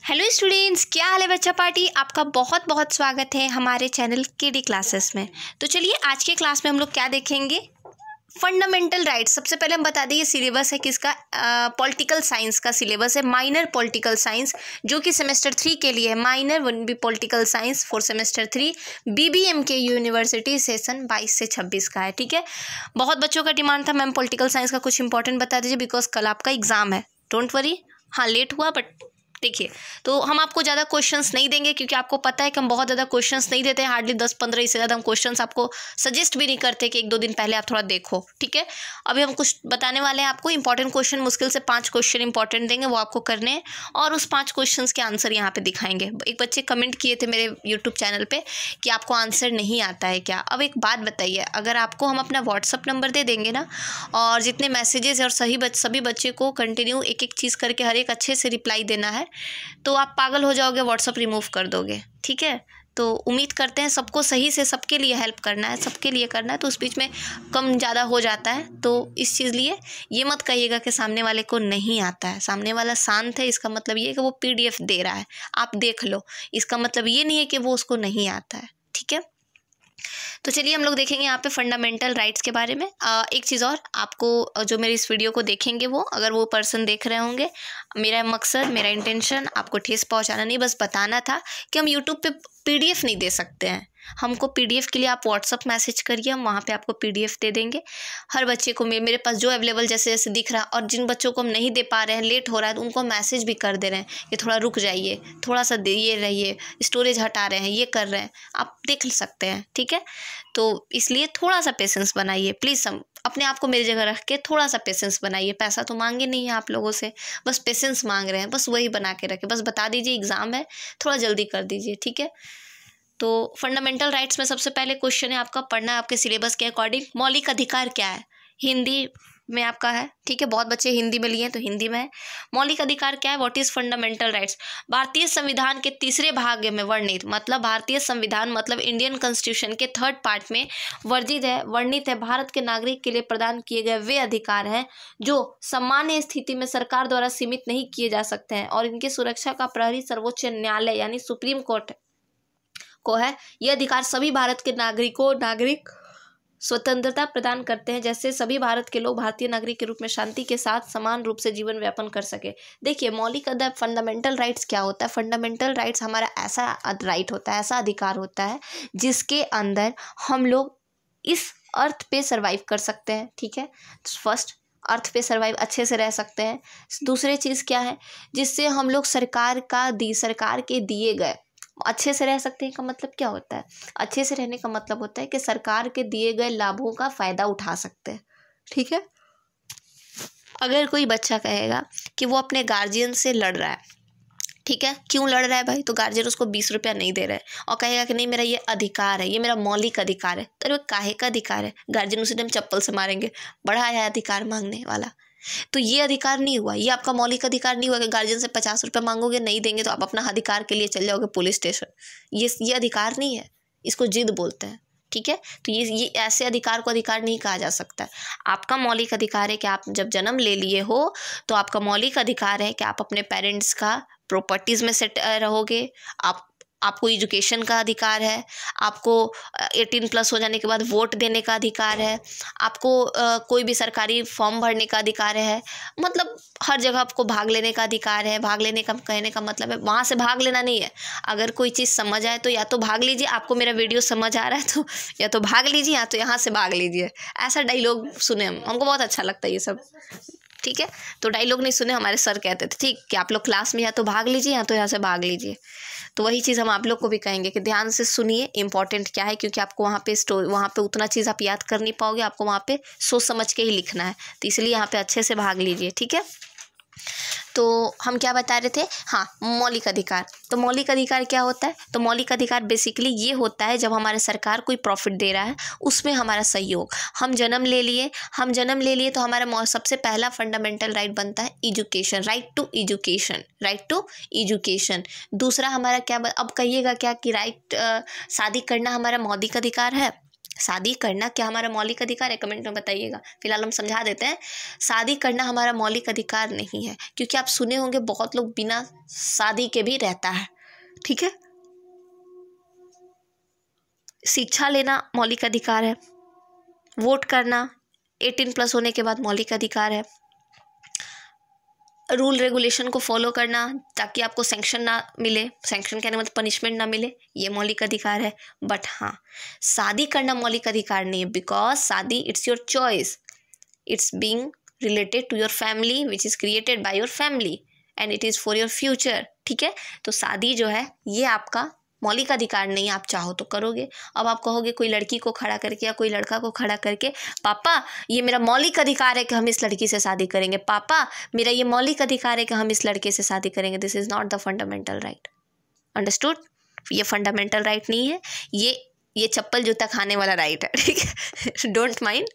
Hello students, क्या हाल है बच्चा पार्टी। आपका बहुत बहुत स्वागत है हमारे चैनल केडी क्लासेस में। तो चलिए आज के क्लास में हम लोग क्या देखेंगे, फंडामेंटल राइट्स। सबसे पहले हम बता दें ये सिलेबस है किसका, पॉलिटिकल साइंस का सिलेबस है, माइनर पॉलिटिकल साइंस, जो कि सेमेस्टर 3 के लिए है। Minor one B political science for semester 3 BBM के यूनिवर्सिटी सेशन 22 से 26 का है। ठीक है, बहुत बच्चों का डिमांड था मैम पॉलिटिकल साइंस का कुछ इंपॉर्टेंट बता दीजिए, बिकॉज कल आपका एग्जाम है। डोंट वरी, हाँ लेट हुआ बट देखिए, तो हम आपको ज़्यादा क्वेश्चंस नहीं देंगे क्योंकि आपको पता है कि हम बहुत ज़्यादा क्वेश्चंस नहीं देते हैं, हार्डली 10-15 इससे ज़्यादा हम क्वेश्चंस आपको सजेस्ट भी नहीं करते कि 1-2 दिन पहले आप थोड़ा देखो। ठीक है, अभी हम कुछ बताने वाले हैं आपको इंपॉर्टेंट क्वेश्चन, मुश्किल से 5 क्वेश्चन इंपॉर्टेंट देंगे, वो आपको करने हैं और उस 5 क्वेश्चन के आंसर यहाँ पे दिखाएंगे। एक बच्चे कमेंट किए थे मेरे यूट्यूब चैनल पर कि आपको आंसर नहीं आता है क्या। अब एक बात बताइए, अगर आपको हम अपना व्हाट्सअप नंबर दे देंगे ना और जितने मैसेजेस है और सभी बच्चे को कंटिन्यू एक चीज़ करके हर एक अच्छे से रिप्लाई देना है, तो आप पागल हो जाओगे, व्हाट्सअप रिमूव कर दोगे। ठीक है, तो उम्मीद करते हैं सबको सही से सबके लिए हेल्प करना है, सबके लिए करना है, तो उस बीच में कम ज़्यादा हो जाता है। तो इस चीज़ लिए ये मत कहिएगा कि सामने वाले को नहीं आता है। सामने वाला शांत है, इसका मतलब ये है कि वो पीडीएफ दे रहा है, आप देख लो, इसका मतलब ये नहीं है कि वो उसको नहीं आता है। ठीक है, तो चलिए हम लोग देखेंगे यहाँ पे फंडामेंटल राइट्स के बारे में। एक चीज़ और, आपको जो मेरी इस वीडियो को देखेंगे वो अगर वो पर्सन देख रहे होंगे, मेरा मकसद, मेरा इंटेंशन आपको ठेस पहुँचाना नहीं, बस बताना था कि हम यूट्यूब पे पीडीएफ नहीं दे सकते हैं। हमको पीडीएफ के लिए आप व्हाट्सअप मैसेज करिए, हम वहाँ पे आपको पीडीएफ दे देंगे। हर बच्चे को मेरे पास जो अवेलेबल जैसे जैसे दिख रहा है, और जिन बच्चों को हम नहीं दे पा रहे हैं, लेट हो रहा है, तो उनको मैसेज भी कर दे रहे हैं कि थोड़ा रुक जाइए, थोड़ा सा ये रहिए, स्टोरेज हटा रहे हैं, ये कर रहे हैं, आप देख सकते हैं। ठीक है, तो इसलिए थोड़ा सा पेशेंस बनाइए प्लीज़। हम अपने आप को मेरी जगह रख के थोड़ा सा पेशेंस बनाइए। पैसा तो मांगे नहीं है आप लोगों से, बस पेशेंस मांग रहे हैं, बस वही बना के रखें। बस बता दीजिए एग्ज़ाम है, थोड़ा जल्दी कर दीजिए। ठीक है, तो फंडामेंटल राइट्स में सबसे पहले क्वेश्चन है आपका, पढ़ना है आपके सिलेबस के अकॉर्डिंग। मौलिक अधिकार क्या है, हिंदी में आपका है। ठीक है, बहुत बच्चे हिंदी में लिए हैं तो हिंदी में है। मौलिक अधिकार क्या है, व्हाट इज़ फंडामेंटल राइट्स। भारतीय संविधान के तीसरे भाग में वर्णित, मतलब भारतीय संविधान मतलब इंडियन कॉन्स्टिट्यूशन के 3rd पार्ट में वर्णित है भारत के नागरिक के लिए प्रदान किए गए वे अधिकार हैं जो सामान्य स्थिति में सरकार द्वारा सीमित नहीं किए जा सकते हैं, और इनकी सुरक्षा का प्रहरी सर्वोच्च न्यायालय यानी सुप्रीम कोर्ट को है। यह अधिकार सभी भारत के नागरिक स्वतंत्रता प्रदान करते हैं, जैसे सभी भारत के लोग भारतीय नागरिक के रूप में शांति के साथ समान रूप से जीवन यापन कर सके। देखिए, मौलिक फंडामेंटल राइट्स क्या होता है। फंडामेंटल राइट्स हमारा ऐसा राइट होता है, ऐसा अधिकार होता है जिसके अंदर हम लोग इस अर्थ पे सर्वाइव कर सकते हैं। ठीक है, फर्स्ट अर्थ पे सर्वाइव अच्छे से रह सकते हैं। दूसरी चीज़ क्या है, जिससे हम लोग सरकार के दिए गए अच्छे से रह सकते हैं। का मतलब क्या होता है, अच्छे से रहने का मतलब होता है कि सरकार के दिए गए लाभों का फ़ायदा उठा सकते हैं। ठीक है, अगर कोई बच्चा कहेगा कि वो अपने गार्जियन से लड़ रहा है, ठीक है, क्यों लड़ रहा है भाई, तो गार्जियन उसको 20 रुपया नहीं दे रहा है और कहेगा कि नहीं मेरा ये अधिकार है, ये मेरा मौलिक अधिकार है, तो वो काहे का अधिकार है। गार्जियन उसे एकदम चप्पल से मारेंगे, बड़ा है अधिकार मांगने वाला। तो ये अधिकार नहीं हुआ, ये आपका मौलिक अधिकार नहीं हुआ कि गार्जियन से 50 रुपये मांगोगे, नहीं देंगे तो आप अपना अधिकार के लिए चल जाओगे पुलिस स्टेशन। ये अधिकार नहीं है, इसको जिद बोलते हैं। ठीक है, तो ये ऐसे अधिकार को अधिकार नहीं कहा जा सकता। आपका मौलिक अधिकार है कि आप जब जन्म ले लिए हो तो आपका मौलिक अधिकार है कि आप अपने पेरेंट्स का प्रॉपर्टीज़ में सेट रहोगे। आपको एजुकेशन का अधिकार है, आपको 18+ हो जाने के बाद वोट देने का अधिकार है, आपको कोई भी सरकारी फॉर्म भरने का अधिकार है, मतलब हर जगह आपको भाग लेने का अधिकार है। भाग लेने का कहने का मतलब है वहाँ से भाग लेना नहीं है। अगर कोई चीज़ समझ आए तो या तो भाग लीजिए, आपको मेरा वीडियो समझ आ रहा है तो या तो भाग लीजिए, या तो यहाँ से भाग लीजिए। ऐसा डायलॉग सुने हमको बहुत अच्छा लगता है ये सब। ठीक है, तो डायलॉग नहीं सुने, हमारे सर कहते थे ठीक कि आप लोग क्लास में या तो भाग लीजिए या तो यहाँ से भाग लीजिए। तो वही चीज़ हम आप लोग को भी कहेंगे कि ध्यान से सुनिए, इंपॉर्टेंट क्या है, क्योंकि आपको वहाँ पे उतना चीज़ आप याद कर नहीं पाओगे, आपको वहाँ पे सोच समझ के ही लिखना है, तो इसलिए यहाँ पे अच्छे से भाग लीजिए। ठीक है, तो हम क्या बता रहे थे, हाँ मौलिक अधिकार। तो मौलिक अधिकार क्या होता है, तो मौलिक अधिकार बेसिकली ये होता है जब हमारे सरकार कोई प्रॉफिट दे रहा है उसमें हमारा सहयोग। हम जन्म ले लिए तो हमारा सबसे पहला फंडामेंटल राइट बनता है एजुकेशन, राइट टू एजुकेशन। दूसरा हमारा क्या अब कहिएगा क्या कि राइट शादी करना हमारा मौलिक अधिकार है, शादी करना क्या हमारा मौलिक अधिकार है? कमेंट में बताइएगा। फिलहाल हम समझा देते हैं, शादी करना हमारा मौलिक अधिकार नहीं है, क्योंकि आप सुने होंगे बहुत लोग बिना शादी के भी रहता है, ठीक है। शिक्षा लेना मौलिक अधिकार है, वोट करना 18+ होने के बाद मौलिक अधिकार है, रूल रेगुलेशन को फॉलो करना ताकि आपको सैंक्शन ना मिले, सैंक्शन कहने मतलब पनिशमेंट ना मिले, ये मौलिक अधिकार है। बट हाँ, शादी करना मौलिक अधिकार नहीं है, बिकॉज शादी it's your choice, it's being related to your family which is created by your family and it is for your future, ठीक है। तो शादी जो है ये आपका मौलिक अधिकार नहीं, आप चाहो तो करोगे। अब आप कहोगे कोई लड़की को खड़ा करके या कोई लड़का को खड़ा करके, पापा ये मेरा मौलिक अधिकार है कि हम इस लड़की से शादी करेंगे, पापा मेरा ये मौलिक अधिकार है कि हम इस लड़के से शादी करेंगे। This is not the fundamental right, understood. ये फंडामेंटल राइट नहीं है, ये चप्पल जूता खाने वाला राइट है, ठीक है, डोंट माइंड।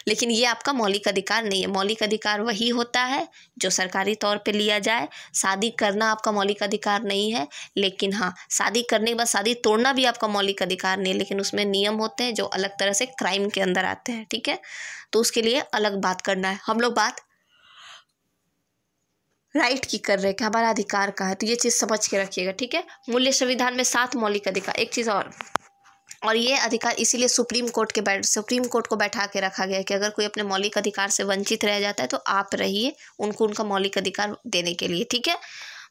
लेकिन ये आपका मौलिक अधिकार नहीं है। मौलिक अधिकार वही होता है जो सरकारी तौर पे लिया जाए। शादी करना आपका मौलिक अधिकार नहीं है, लेकिन हाँ, शादी करने के बाद शादी तोड़ना भी आपका मौलिक अधिकार नहीं है, लेकिन उसमें नियम होते हैं जो अलग तरह से क्राइम के अंदर आते हैं, ठीक है। तो उसके लिए अलग बात करना है। हम लोग बात राइट की कर रहे हैं कि हमारा अधिकार कहाँ है, तो ये चीज़ समझ के रखिएगा, ठीक है। मूल्य संविधान में 7 मौलिक अधिकार। एक चीज़ और ये अधिकार इसीलिए सुप्रीम कोर्ट को बैठा के रखा गया है कि अगर कोई अपने मौलिक अधिकार से वंचित रह जाता है तो आप रहिए उनको उनका मौलिक अधिकार देने के लिए, ठीक है।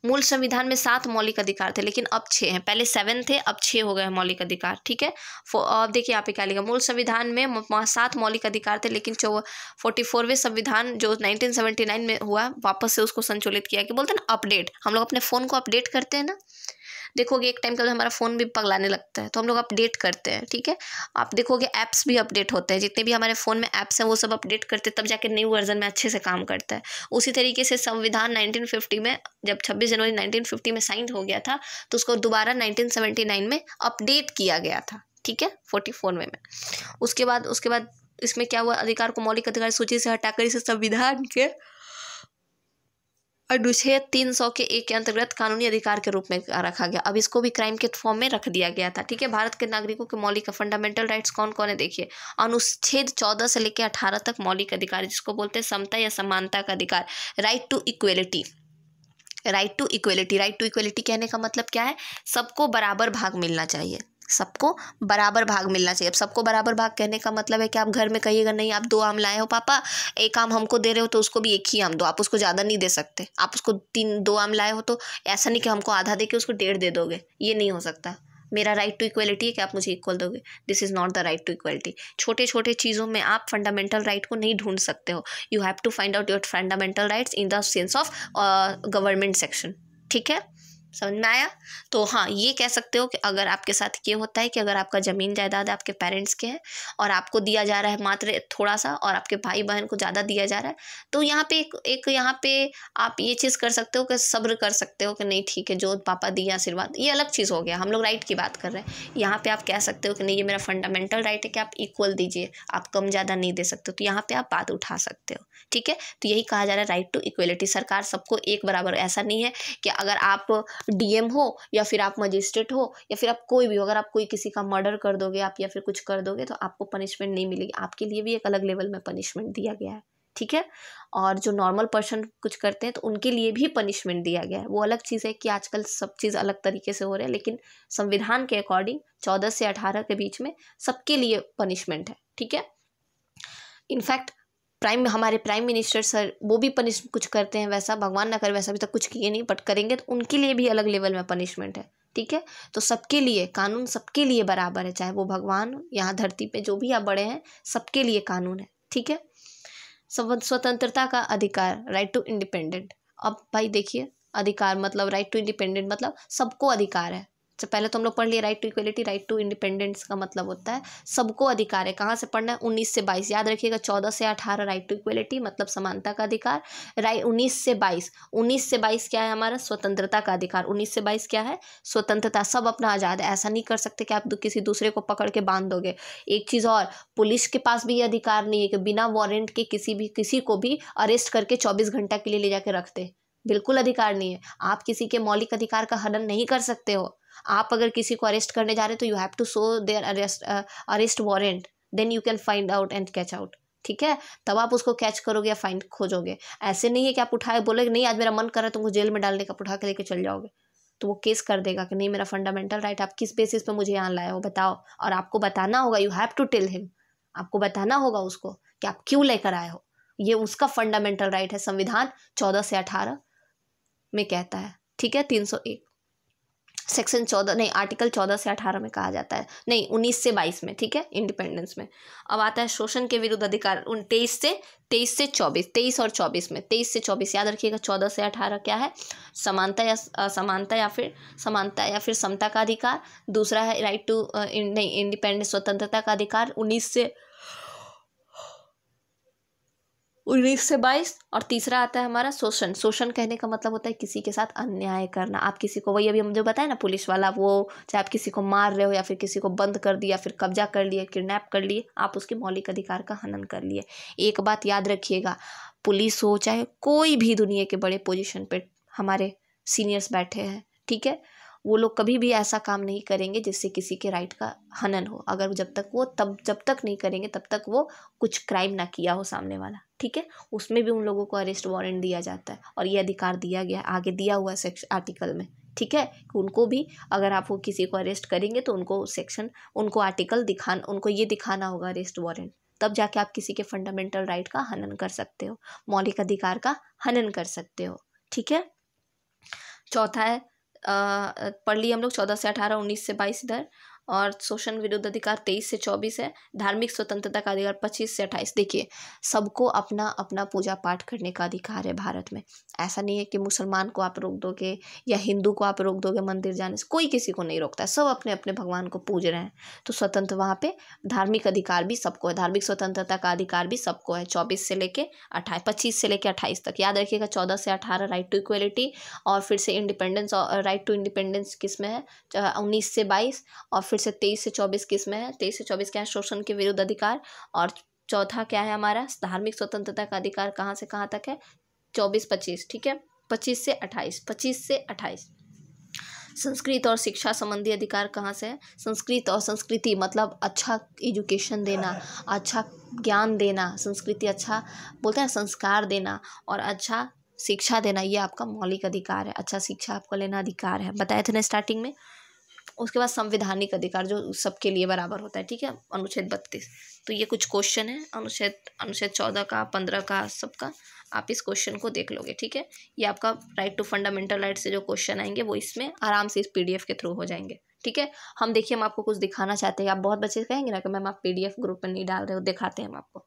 मूल संविधान में 7 मौलिक अधिकार थे, लेकिन अब 6 हैं। पहले 7 थे, अब 6 हो गए मौलिक अधिकार, ठीक है। अब देखिए यहाँ पे क्या लिखा, मूल संविधान में 7 मौलिक अधिकार थे, लेकिन 44वें संविधान जो 1979 में हुआ, वापस से उसको संशोधित किया कि बोलते हैं ना अपडेट। हम लोग अपने फ़ोन को अपडेट करते हैं ना, देखोगे एक टाइम के बाद हमारा फ़ोन भी पगलाने लगता है, तो हम लोग अपडेट करते हैं, ठीक है। आप देखोगे ऐप्स भी अपडेट होते हैं, जितने भी हमारे फ़ोन में ऐप्स हैं वो सब अपडेट करते हैं, तब जाके न्यू वर्जन में अच्छे से काम करता है। उसी तरीके से संविधान 1950 में, जब 26 जनवरी 1950 में साइन हो गया था, तो उसको दोबारा 1979 में अपडेट किया गया था, ठीक है, 44वें में। उसके बाद इसमें क्या हुआ, अधिकार को मौलिक अधिकार सूची से हटाकर इसे संविधान के अनुच्छेद 300 के 1 के अंतर्गत कानूनी अधिकार के रूप में रखा गया। अब इसको भी क्राइम के फॉर्म में रख दिया गया था, ठीक है। भारत के नागरिकों के मौलिक फंडामेंटल राइट्स कौन कौन है, देखिए। अनुच्छेद 14 से लेकर 18 तक मौलिक अधिकार, जिसको बोलते हैं समता या समानता का अधिकार। Right to equality, right to equality कहने का मतलब क्या है, सबको बराबर भाग मिलना चाहिए, सबको बराबर भाग मिलना चाहिए। अब सबको बराबर भाग कहने का मतलब है कि आप घर में कहिएगा नहीं आप 2 आम लाए हो पापा, एक आम हमको दे रहे हो तो उसको भी एक ही आम दो, आप उसको ज़्यादा नहीं दे सकते। आप उसको 2 आम लाए हो तो ऐसा नहीं कि हमको आधा दे के उसको 1.5 दे दोगे, ये नहीं हो सकता। मेरा राइट टू इक्वलिटी है कि आप मुझे इक्वल दोगे, this is not the right to equality. छोटे छोटे चीज़ों में आप फंडामेंटल राइट को नहीं ढूंढ सकते हो। You have to find out your fundamental rights in the sense of government section, ठीक है, समझ में आया। तो हाँ, ये कह सकते हो कि अगर आपके साथ ये होता है कि अगर आपका ज़मीन जायदाद आपके पेरेंट्स के हैं और आपको दिया जा रहा है मात्र थोड़ा सा और आपके भाई बहन को ज़्यादा दिया जा रहा है, तो यहाँ पे एक यहाँ पे आप ये चीज़ कर सकते हो कि सब्र कर सकते हो कि नहीं ठीक है, जो पापा दिए आशीर्वाद, ये अलग चीज़ हो गया। हम लोग राइट की बात कर रहे हैं। यहाँ पे आप कह सकते हो कि नहीं ये मेरा फंडामेंटल राइट है कि आप इक्वल दीजिए, आप कम ज़्यादा नहीं दे सकते, तो यहाँ पे आप बात उठा सकते हो, ठीक है। तो यही कहा जा रहा है राइट टू इक्वलिटी। सरकार सबको एक बराबर, ऐसा नहीं है कि अगर आप डीएम हो या फिर आप मजिस्ट्रेट हो या फिर आप कोई भी हो, अगर आप कोई किसी का मर्डर कर दोगे आप या फिर कुछ कर दोगे तो आपको पनिशमेंट नहीं मिलेगी, आपके लिए भी एक अलग लेवल में पनिशमेंट दिया गया है, ठीक है। और जो नॉर्मल पर्सन कुछ करते हैं तो उनके लिए भी पनिशमेंट दिया गया है। वो अलग चीज़ है कि आजकल सब चीज़ अलग तरीके से हो रहा है, लेकिन संविधान के अकॉर्डिंग 14 से 18 के बीच में सबके लिए पनिशमेंट है, ठीक है। इनफैक्ट हमारे प्राइम मिनिस्टर सर वो भी कुछ करते हैं, वैसा भगवान ना करे, वैसा अभी तक कुछ किए नहीं, बट करेंगे तो उनके लिए भी अलग लेवल में पनिशमेंट है, ठीक है। तो सबके लिए कानून सबके लिए बराबर है, चाहे वो भगवान यहाँ धरती पे जो भी आप बड़े हैं, सबके लिए कानून है, ठीक है। स्वतंत्रता का अधिकार, राइट टू इंडिपेंडेंट। अब भाई देखिए, अधिकार मतलब राइट टू इंडिपेंडेंट मतलब सबको अधिकार है। तो पहले तो हम लोग पढ़ लिए right to equality, right to independence का मतलब होता है सबको अधिकार है। कहाँ से पढ़ना है, 19 से 22 याद रखिएगा। 14 से 18 राइट टू इक्वलिटी मतलब समानता का अधिकार, 19 से 22 क्या है हमारा, स्वतंत्रता का अधिकार। 19 से 22 क्या है, स्वतंत्रता, सब अपना आज़ाद है। ऐसा नहीं कर सकते कि आप किसी दूसरे को पकड़ के बांध दोगे। एक चीज़ और, पुलिस के पास भी ये अधिकार नहीं है कि बिना वारंट के किसी को भी अरेस्ट करके 24 घंटा के लिए ले जाके रख दे, बिल्कुल अधिकार नहीं है। आप किसी के मौलिक अधिकार का हनन नहीं कर सकते हो। आप अगर किसी को अरेस्ट करने जा रहे हो तो you have to show their arrest warrant, then you can find out and catch out, ठीक है, तब आप उसको कैच करोगे या फाइंड खोजोगे। ऐसे नहीं है कि आप उठाए बोले नहीं आज मेरा मन कर रहा है तुमको जेल में डालने का, उठा के लेके चल जाओगे, तो वो केस कर देगा कि नहीं मेरा फंडामेंटल राइट, आप किस बेसिस पे मुझे यहाँ लाए हो बताओ। और आपको बताना होगा, you have to tell him, आपको बताना होगा उसको कि आप क्यों लेकर आए हो, ये उसका फंडामेंटल राइट है, संविधान 14 से 18 में कहता है, ठीक है, 301 सेक्शन 14 नहीं, आर्टिकल 14 से 18 में कहा जाता है, नहीं 19 से 22 में, ठीक है, इंडिपेंडेंस में। अब आता है शोषण के विरुद्ध अधिकार 23 से 24, 23 और 24 में, 23 से 24 याद रखिएगा। 14 से 18 क्या है, समानता या असमानता या फिर समता का अधिकार। दूसरा है राइट टू नहीं इंडिपेंडेंस, स्वतंत्रता का अधिकार 19 से 22। और तीसरा आता है हमारा शोषण। शोषण कहने का मतलब होता है किसी के साथ अन्याय करना। आप किसी को, वही अभी हम जो बताए ना पुलिस वाला, वो चाहे आप किसी को मार रहे हो या फिर किसी को बंद कर दिया, फिर कब्जा कर लिए, किडनैप कर लिए, आप उसके मौलिक अधिकार का हनन कर लिए। एक बात याद रखिएगा, पुलिस हो चाहे कोई भी दुनिया के बड़े पोजीशन पे हमारे सीनियर्स बैठे हैं, ठीक है, वो लोग कभी भी ऐसा काम नहीं करेंगे जिससे किसी के राइट का हनन हो। अगर जब तक नहीं करेंगे तब तक वो कुछ क्राइम ना किया हो सामने वाला, ठीक है, उसमें भी उन लोगों को अरेस्ट वारंट दिया जाता है और ये अधिकार दिया गया, आगे दिया हुआ है सेक्शन आर्टिकल में, ठीक है, कि उनको भी अगर आप वो किसी को अरेस्ट करेंगे तो उनको आर्टिकल उनको ये दिखाना होगा अरेस्ट वारंट, तब जाके आप किसी के फंडामेंटल राइट का हनन कर सकते हो, मौलिक अधिकार का हनन कर सकते हो, ठीक है। चौथा है पढ़ लिए हम लोग 14 से 18, 19 से 22 इधर, और शोषण विरुद्ध अधिकार 23 से 24 है। धार्मिक स्वतंत्रता का अधिकार 25 से 28। देखिए सबको अपना अपना पूजा पाठ करने का अधिकार है भारत में। ऐसा नहीं है कि मुसलमान को आप रोक दोगे या हिंदू को आप रोक दोगे मंदिर जाने से, कोई किसी को नहीं रोकता है, सब अपने अपने भगवान को पूज रहे हैं। तो स्वतंत्र वहाँ पे धार्मिक अधिकार भी सबको है, धार्मिक स्वतंत्रता का अधिकार भी सबको है, 25 से लेके 28 तक याद रखिएगा। 14 से 18 राइट टू इक्वलिटी, और फिर से इंडिपेंडेंस और राइट टू इंडिपेंडेंस किस में है 19 से 22, और फिर से 23 से 24 किस में है, 23 से 24 क्या है, शोषण के विरुद्ध अधिकार। और चौथा क्या है हमारा, धार्मिक स्वतंत्रता का अधिकार कहाँ से कहाँ तक है, 24-25, ठीक है, 25 से 28। संस्कृत और शिक्षा संबंधी अधिकार कहाँ से है, संस्कृत और संस्कृति मतलब अच्छा एजुकेशन देना, अच्छा ज्ञान देना, संस्कृति अच्छा बोलते हैं संस्कार देना, और अच्छा शिक्षा देना, ये आपका मौलिक अधिकार है, अच्छा शिक्षा आपको लेना अधिकार है, बताए थे ना स्टार्टिंग में। उसके बाद संवैधानिक अधिकार जो सबके लिए बराबर होता है, ठीक है, अनुच्छेद 32। तो ये कुछ क्वेश्चन है अनुच्छेद 14 का, 15 का, सबका आप इस क्वेश्चन को देख लोगे, ठीक है। ये आपका राइट टू फंडामेंटल राइट से जो क्वेश्चन आएंगे वो इसमें आराम से इस PDF के थ्रू हो जाएंगे, ठीक है। हम देखिए हम आपको कुछ दिखाना चाहते हैं, आप बहुत बच्चे कहेंगे ना कि मैम आप PDF ग्रुप में नहीं डाल रहे हो, दिखाते हैं हम आपको।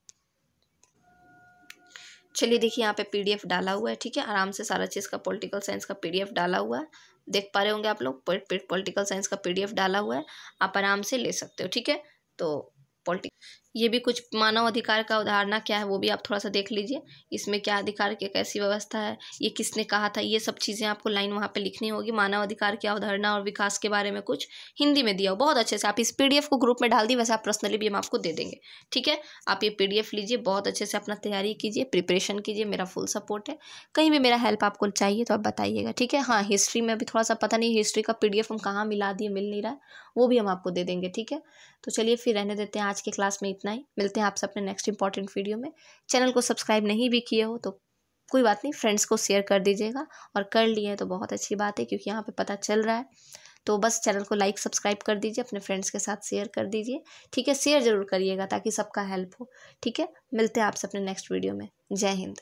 चलिए देखिए यहाँ पे PDF डाला हुआ है, ठीक है, आराम से सारा चीज़ का पॉलिटिकल साइंस का PDF डाला हुआ है, देख पा रहे होंगे आप लोग, पॉलिटिकल साइंस का PDF डाला हुआ है, आप आराम से ले सकते हो, ठीक है। तो ये भी कुछ मानव अधिकार का उदाहरण क्या है वो भी आप थोड़ा सा देख लीजिए, इसमें क्या अधिकार की कैसी व्यवस्था है, ये किसने कहा था, ये सब चीज़ें आपको लाइन वहाँ पे लिखनी होगी। मानव अधिकार की अवधारणा और विकास के बारे में कुछ हिंदी में दिया हो बहुत अच्छे से, आप इस PDF को ग्रुप में डाल दी, वैसे आप पर्सनली भी हम आपको दे देंगे, ठीक है। आप ये PDF लीजिए, बहुत अच्छे से अपना तैयारी कीजिए, प्रिपरेशन कीजिए, मेरा फुल सपोर्ट है। कहीं भी मेरा हेल्प आपको चाहिए तो आप बताइएगा, ठीक है। हाँ हिस्ट्री में अभी थोड़ा सा पता नहीं, हिस्ट्री का PDF हम कहाँ मिला दिए, मिल नहीं रहा है, वो भी हम आपको दे देंगे, ठीक है। तो चलिए फिर रहने देते हैं, आज की क्लास में इतना ही, मिलते हैं आपसे अपने नेक्स्ट इंपॉर्टेंट वीडियो में। चैनल को सब्सक्राइब नहीं भी किए हो तो कोई बात नहीं, फ्रेंड्स को शेयर कर दीजिएगा, और कर लिए तो बहुत अच्छी बात है क्योंकि यहाँ पे पता चल रहा है। तो बस चैनल को लाइक सब्सक्राइब कर दीजिए, अपने फ्रेंड्स के साथ शेयर कर दीजिए, ठीक है, शेयर ज़रूर करिएगा ताकि सबका हेल्प हो, ठीक है। मिलते हैं आपसे अपने नेक्स्ट वीडियो में। जय हिंद।